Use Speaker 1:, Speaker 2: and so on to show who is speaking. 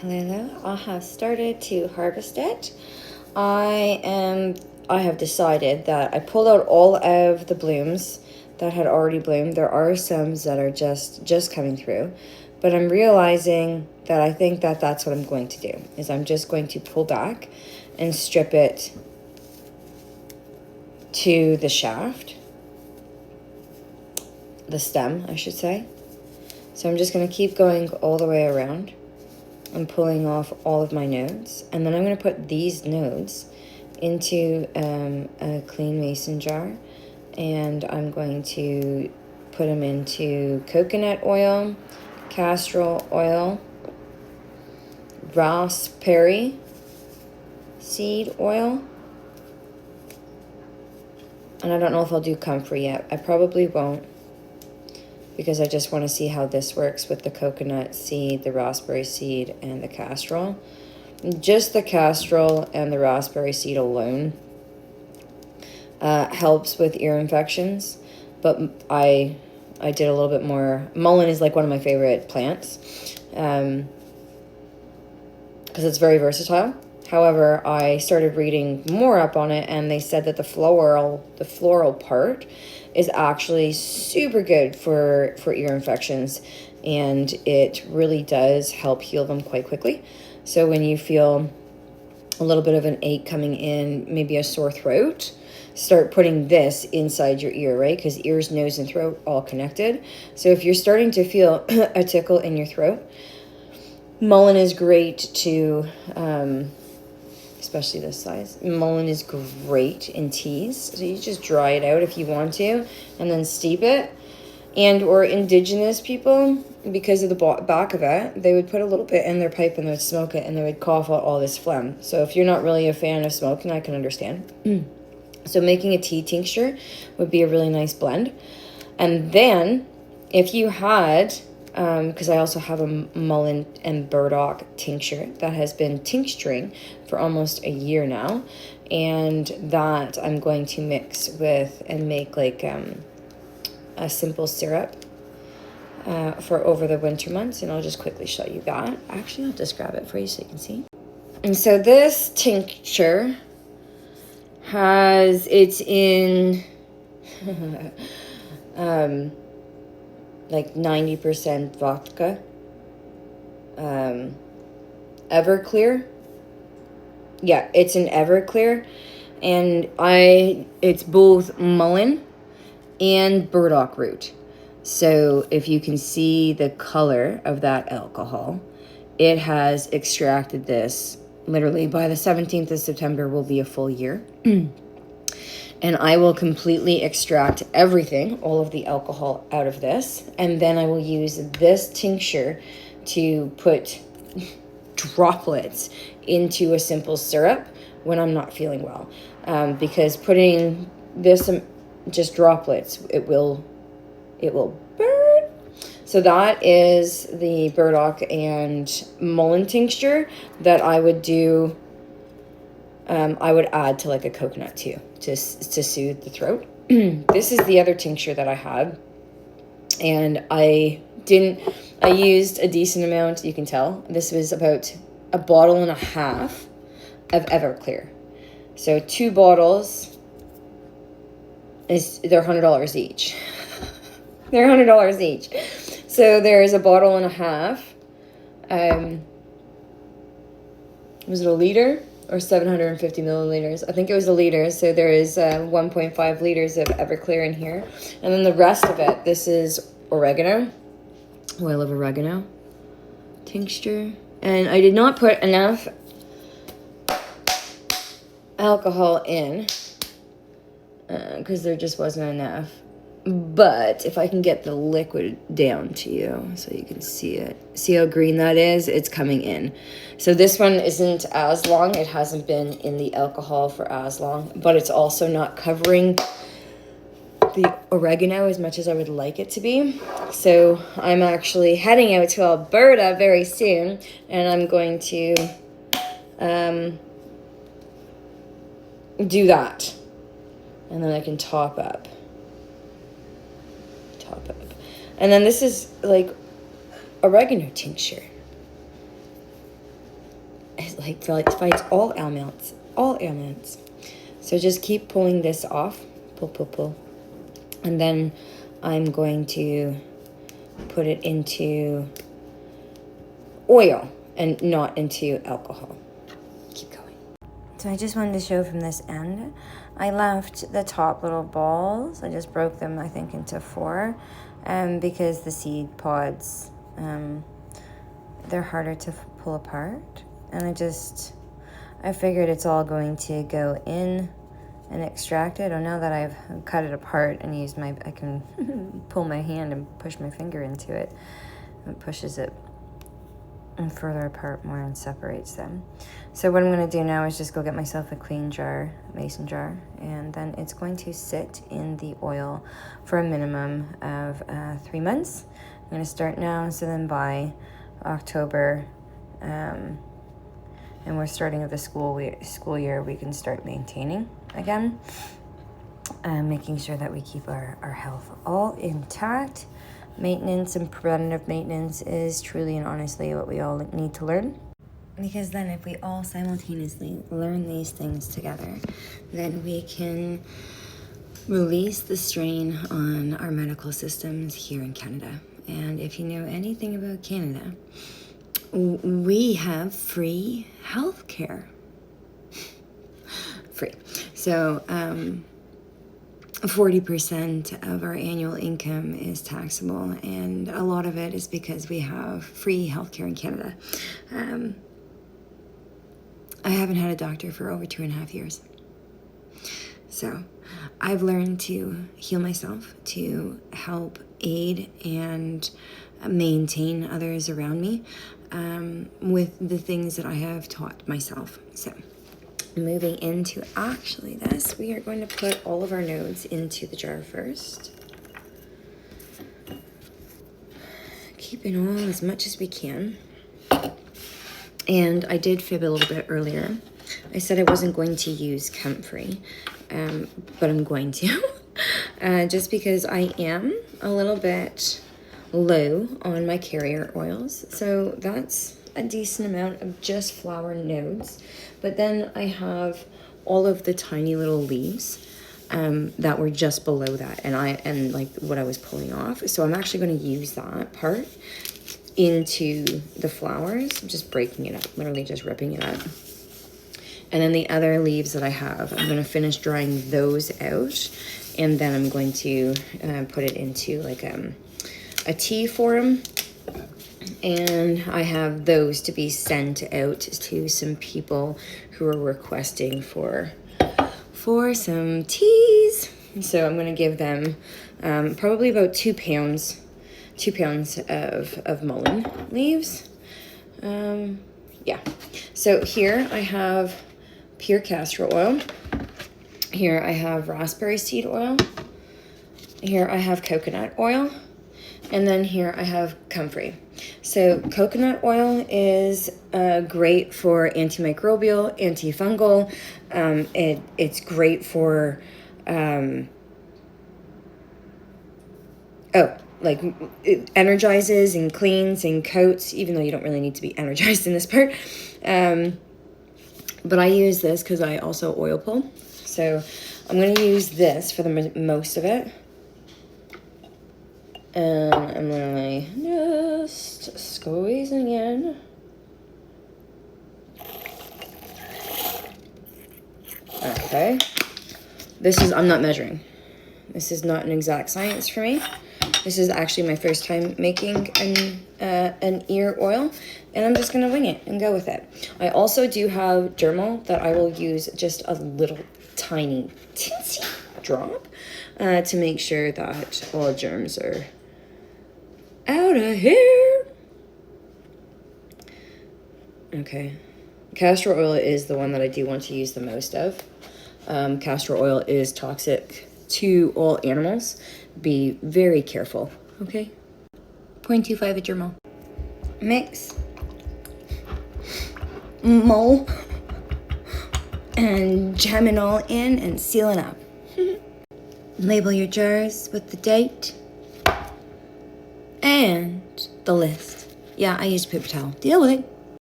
Speaker 1: Hello, I have started to harvest it. I have decided that I pulled out all of the blooms that had already bloomed. There are some that are just coming through, but I'm realizing that I think that that's what I'm going to do, is I'm just going to pull back and strip it to the shaft, the stem, I should say. So I'm just going to keep going all the way around. I'm pulling off all of my nodes, and then I'm going to put these nodes into a clean mason jar, and I'm going to put them into coconut oil, castor oil, raspberry seed oil, and I don't know if I'll do comfrey yet. I probably won't, because I just want to see how this works with the coconut seed, the raspberry seed, and the castor. Just the castor and the raspberry seed alone helps with ear infections, but I did a little bit more. Mullein is like one of my favorite plants because it's very versatile. However, I started reading more up on it, and they said that the floral part is actually super good for ear infections, and it really does help heal them quite quickly. So when you feel a little bit of an ache coming in, maybe a sore throat, start putting this inside your ear, right? Because ears, nose, and throat all connected. So if you're starting to feel a tickle in your throat, mullein is great to, especially this size. Mullein is great in teas. So you just dry it out if you want to, and then steep it. And or indigenous people, because of the back of it, they would put a little bit in their pipe and they would smoke it, and they would cough out all this phlegm. So if you're not really a fan of smoking, I can understand. So making a tea tincture would be a really nice blend. And then if you had, because I also have a mullein and burdock tincture that has been tincturing for almost a year now, and that I'm going to mix with and make like a simple syrup for over the winter months, and I'll just quickly show you that. Actually, I'll just grab it for you so you can see. And so this tincture it's in like 90% vodka, Everclear. Yeah, it's an Everclear, and it's both mullein and burdock root. So if you can see the color of that alcohol, it has extracted this. Literally by the 17th of September will be a full year. And I will completely extract everything, all of the alcohol out of this. And then I will use this tincture to put droplets into a simple syrup when I'm not feeling well. Because putting this just droplets, it will burn. So that is the burdock and mullein tincture that I would do. I would add to like a coconut too, to soothe the throat. This is the other tincture that I had, and I used a decent amount. You can tell this was about a bottle and a half of Everclear. So 2 bottles they're $100 each. They're $100 each. So there's a bottle and a half. Was it a liter or 750 milliliters? I think it was a liter. So there is 1.5 liters of Everclear in here. And then the rest of it, this is oregano, oil of oregano tincture. And I did not put enough alcohol in because there just wasn't enough. But if I can get the liquid down to you so you can see it. See how green that is? It's coming in. So this one isn't as long. It hasn't been in the alcohol for as long. But it's also not covering the oregano as much as I would like it to be. So I'm actually heading out to Alberta very soon. And I'm going to do that. And then I can top up. And then this is like oregano tincture. fights all ailments. All ailments. So just keep pulling this off. Pull, pull, pull. And then I'm going to put it into oil and not into alcohol. Keep going. So I just wanted to show from this end. I left the top little balls. I just broke them, I think, into 4 because the seed pods, they're harder to pull apart. And I figured it's all going to go in and extract it. Oh, now that I've cut it apart and used I can pull my hand and push my finger into it. It pushes it further apart more and separates them. So what I'm going to do now is just go get myself a clean jar, mason jar, and then it's going to sit in the oil for a minimum of 3 months. I'm going to start now, so then by October, and we're starting of the school year, we can start maintaining again, making sure that we keep our health all intact. Maintenance and preventative maintenance is truly and honestly what we all need to learn. Because then if we all simultaneously learn these things together, then we can release the strain on our medical systems here in Canada. And if you know anything about Canada, we have free health care. Free. So 40% of our annual income is taxable, and a lot of it is because we have free healthcare in Canada. I haven't had a doctor for over 2.5 years. So I've learned to heal myself, to help aid and maintain others around me with the things that I have taught myself. So moving into actually this, we are going to put all of our nodes into the jar first. Keeping all as much as we can. And I did fib a little bit earlier. I said I wasn't going to use comfrey, but I'm going to. Just because I am a little bit low on my carrier oils. So that's a decent amount of just flower nodes. But then I have all of the tiny little leaves that were just below that, and like what I was pulling off. So I'm actually going to use that part into the flowers. I'm just breaking it up, literally just ripping it up. And then the other leaves that I have, I'm going to finish drying those out, and then I'm going to put it into like a tea form. And I have those to be sent out to some people who are requesting for some teas. So I'm going to give them probably about 2 pounds of mullein leaves. Yeah. So here I have pure castor oil. Here I have raspberry seed oil. Here I have coconut oil. And then here I have comfrey. So coconut oil is great for antimicrobial, antifungal. It's great for, like it energizes and cleans and coats, even though you don't really need to be energized in this part. But I use this because I also oil pull. So I'm going to use this for the most of it. And I'm literally just squeezing in. Okay. I'm not measuring. This is not an exact science for me. This is actually my first time making an ear oil, and I'm just gonna wing it and go with it. I also do have dermal that I will use just a little tiny teensy drop to make sure that all germs are out of here. Okay. Castor oil is the one that I do want to use the most of. Castor oil is toxic to all animals. Be very careful, okay? 0.25 of dermal. Mix. Mull. And jam it all in and seal it up. Label your jars with the date and the list. Yeah, I used paper towel. Deal with it.